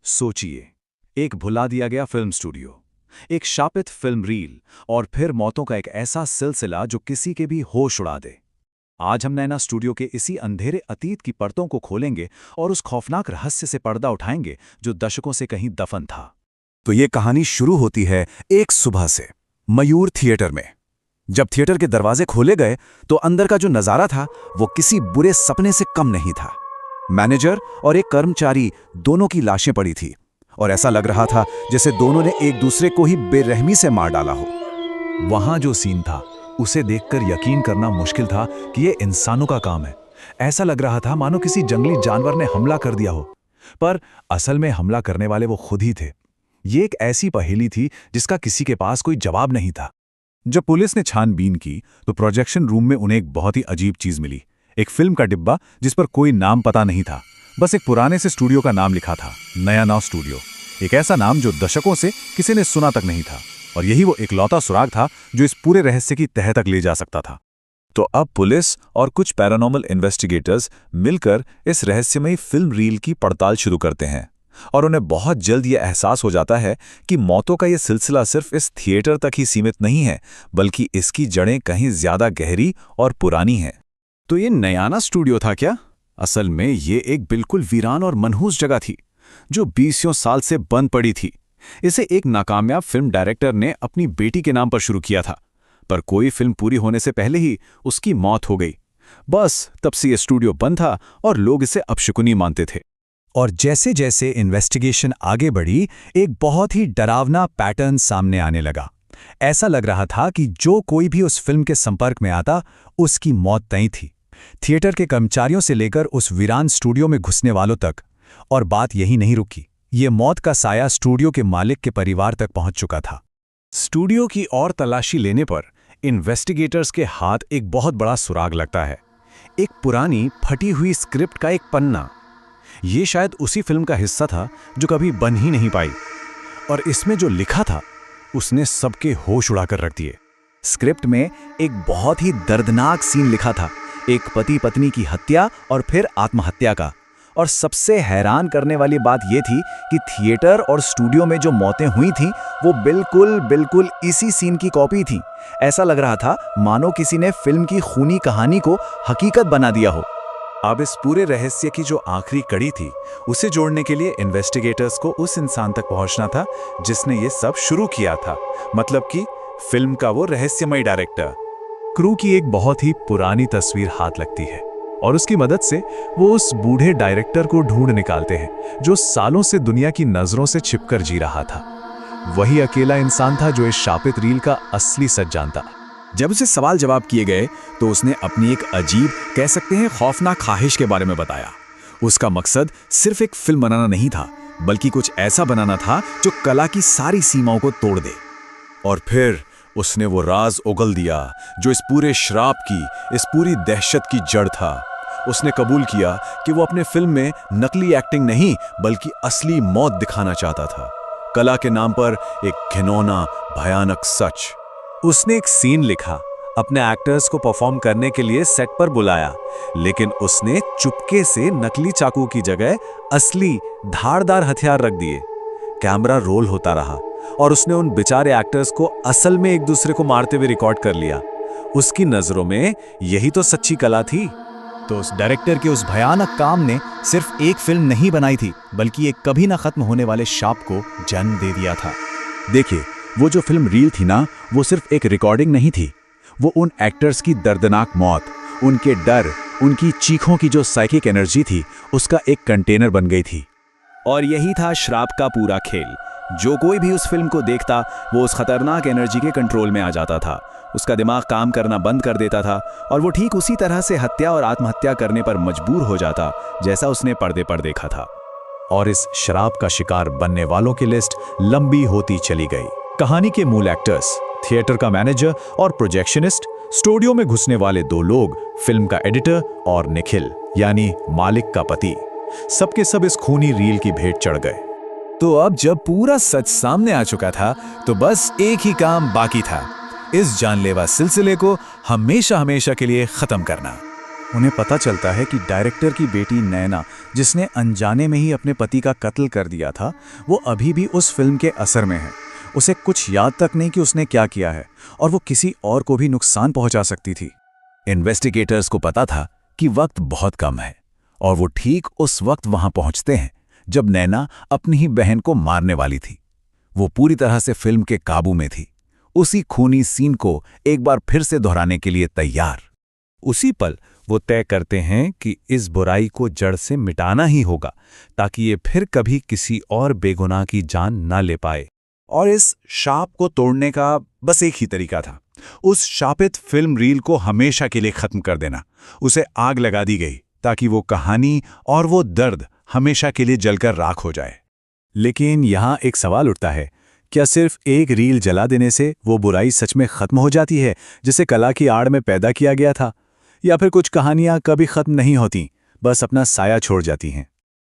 सोचिए, एक भुला दिया गया फिल्म स्टूडियो, एक शापित फिल्म रील और फिर मौतों का एक ऐसा सिलसिला जो किसी के भी होश उड़ा दे। आज हम नैना स्टूडियो के इसी अंधेरे अतीत की परतों को खोलेंगे और उस खौफनाक रहस्य से पर्दा उठाएंगे जो दशकों से कहीं दफन था। तो ये कहानी शुरू होती है एक सुबह से, मयूर थिएटर में। जब थिएटर के दरवाजे खोले गए तो अंदर का जो नजारा था वो किसी बुरे सपने से कम नहीं था। मैनेजर और एक कर्मचारी दोनों की लाशें पड़ी थी और ऐसा लग रहा था जैसे दोनों ने एक दूसरे को ही बेरहमी से मार डाला हो। वहां जो सीन था उसे देखकर यकीन करना मुश्किल था कि ये इंसानों का काम है। ऐसा लग रहा था मानो किसी जंगली जानवर ने हमला कर दिया हो, पर असल में हमला करने वाले वो खुद ही थे। ये एक ऐसी पहेली थी जिसका किसी के पास कोई जवाब नहीं था। जब पुलिस ने छानबीन की तो प्रोजेक्शन रूम में उन्हें एक बहुत ही अजीब चीज मिली, एक फिल्म का डिब्बा जिस पर कोई नाम पता नहीं था। बस एक पुराने से स्टूडियो का नाम लिखा था, नया स्टूडियो। एक ऐसा नाम जो दशकों से किसी ने सुना तक नहीं था, और यही वो इकलौता सुराग था जो इस पूरे रहस्य की तह तक ले जा सकता था। तो अब पुलिस और कुछ पैरानॉर्मल इन्वेस्टिगेटर्स मिलकर इस रहस्यमयी फिल्म रील की पड़ताल शुरू करते हैं, और उन्हें बहुत जल्द यह एहसास हो जाता है कि मौतों का यह सिलसिला सिर्फ इस थिएटर तक ही सीमित नहीं है, बल्कि इसकी जड़ें कहीं ज्यादा गहरी और पुरानी हैं। तो ये नयाना स्टूडियो था क्या? असल में ये एक बिल्कुल वीरान और मनहूस जगह थी जो 20 साल से बंद पड़ी थी। इसे एक नाकामयाब फिल्म डायरेक्टर ने अपनी बेटी के नाम पर शुरू किया था, पर कोई फिल्म पूरी होने से पहले ही उसकी मौत हो गई। बस तब से ये स्टूडियो बंद था और लोग इसे अपशकुनी मानते थे। और जैसे जैसे इन्वेस्टिगेशन आगे बढ़ी, एक बहुत ही डरावना पैटर्न सामने आने लगा। ऐसा लग रहा था कि जो कोई भी उस फिल्म के संपर्क में आता, उसकी मौत तय थी। थिएटर के कर्मचारियों से लेकर उस वीरान स्टूडियो में घुसने वालों तक। और बात यही नहीं रुकी, ये मौत का साया स्टूडियो के मालिक के परिवार तक पहुंच चुका था। स्टूडियो की और तलाशी लेने पर इन्वेस्टिगेटर्स के हाथ एक बहुत बड़ा सुराग लगता है, एक पुरानी फटी हुई स्क्रिप्ट का एक पन्ना। ये शायद उसी फिल्म का हिस्सा था जो कभी बन ही नहीं पाई, और इसमें जो लिखा था उसने सबके होश उड़ाकर रख दिए। स्क्रिप्ट में एक बहुत ही दर्दनाक सीन लिखा था, एक पति पत्नी की हत्या और फिर आत्महत्या का। और सबसे हैरान करने वाली बात यह थी कि थिएटर और स्टूडियो में जो मौतें हुई थीं वो बिल्कुल इसी सीन की कॉपी थी। ऐसा लग रहा था मानो किसी ने फिल्म की खूनी कहानी को हकीकत बना दिया हो। अब इस पूरे रहस्य की जो आखिरी कड़ी थी उसे जोड़ने के लिए इन्वेस्टिगेटर्स को उस इंसान तक पहुंचना था जिसने ये सब शुरू किया था, मतलब कि फिल्म का वो रहस्यमयी डायरेक्टर। क्रू की एक बहुत ही पुरानी तस्वीर हाथ लगती है और उसकी मदद से वो उस बूढ़े डायरेक्टर को ढूंढ निकालते हैं जो सालों से दुनिया की नजरों से छिपकर जी रहा था। वही अकेला इंसान था जो इस शापित रील का असली सच जानता। जब उसे सवाल जवाब किए गए तो उसने अपनी एक अजीब, कह सकते हैं खौफनाक ख्वाहिश के बारे में बताया। उसका मकसद सिर्फ एक फिल्म बनाना नहीं था, बल्कि कुछ ऐसा बनाना था जो कला की सारी सीमाओं को तोड़ दे। और फिर उसने वो राज उगल दिया जो इस पूरे श्राप की, इस पूरी दहशत की जड़ था। उसने कबूल किया कि वो अपने फिल्म में नकली एक्टिंग नहीं बल्कि असली मौत दिखाना चाहता था, कला के नाम पर एक घिनौना भयानक सच। उसने एक सीन लिखा, अपने एक्टर्स को परफॉर्म करने के लिए सेट पर बुलाया, लेकिन उसने चुपके से नकली चाकू की जगह असली धारदार हथियार रख दिए। कैमरा रोल होता रहा और उसने उन बेचारे एक्टर्स को असल में एक दूसरे को मारते हुए रिकॉर्ड कर लिया। उसकी नजरों में यही तो सच्ची कला थी। तो उस डायरेक्टर के उस भयानक काम ने सिर्फ एक फिल्म नहीं बनाई थी, बल्कि एक कभी ना खत्म होने वाले शाप को जन्म दे दिया था। देखिए, वो जो फिल्म रील थी ना, वो सिर्फ एक रिकॉर्डिंग नहीं थी। वो उन एक्टर्स की दर्दनाक मौत, उनके डर, उनकी चीखों की जो साइकिक एनर्जी थी, उसका एक कंटेनर बन गई थी। और यही था श्राप का पूरा खेल। जो कोई भी उस फिल्म को देखता वो उस खतरनाक एनर्जी के कंट्रोल में आ जाता था। उसका दिमाग काम करना बंद कर देता था और वो ठीक उसी तरह से हत्या और आत्महत्या करने पर मजबूर हो जाता जैसा उसने पर्दे पर देखा था। और इस शराब का शिकार बनने वालों की लिस्ट लंबी होती चली गई। कहानी के मूल एक्टर्स, थिएटर का मैनेजर और प्रोजेक्शनिस्ट, स्टूडियो में घुसने वाले 2 लोग, फिल्म का एडिटर और निखिल यानी मालिक का पति, सबके सब इस खूनी रील की भेंट चढ़ गए। तो अब जब पूरा सच सामने आ चुका था तो बस एक ही काम बाकी था, इस जानलेवा सिलसिले को हमेशा के लिए खत्म करना। उन्हें पता चलता है कि डायरेक्टर की बेटी नैना, जिसने अनजाने में ही अपने पति का कत्ल कर दिया था, वो अभी भी उस फिल्म के असर में है। उसे कुछ याद तक नहीं कि उसने क्या किया है, और वो किसी और को भी नुकसान पहुंचा सकती थी। इन्वेस्टिगेटर्स को पता था कि वक्त बहुत कम है, और वो ठीक उस वक्त वहां पहुंचते हैं जब नैना अपनी ही बहन को मारने वाली थी। वो पूरी तरह से फिल्म के काबू में थी, उसी खूनी सीन को एक बार फिर से दोहराने के लिए तैयार। उसी पल वो तय करते हैं कि इस बुराई को जड़ से मिटाना ही होगा, ताकि ये फिर कभी किसी और बेगुनाह की जान ना ले पाए। और इस शाप को तोड़ने का बस एक ही तरीका था, उस शापित फिल्म रील को हमेशा के लिए खत्म कर देना। उसे आग लगा दी गई ताकि वो कहानी और वो दर्द हमेशा के लिए जलकर राख हो जाए। लेकिन यहाँ एक सवाल उठता है, क्या सिर्फ एक रील जला देने से वो बुराई सच में खत्म हो जाती है, जिसे कला की आड़ में पैदा किया गया था? या फिर कुछ कहानियां कभी खत्म नहीं होती, बस अपना साया छोड़ जाती हैं?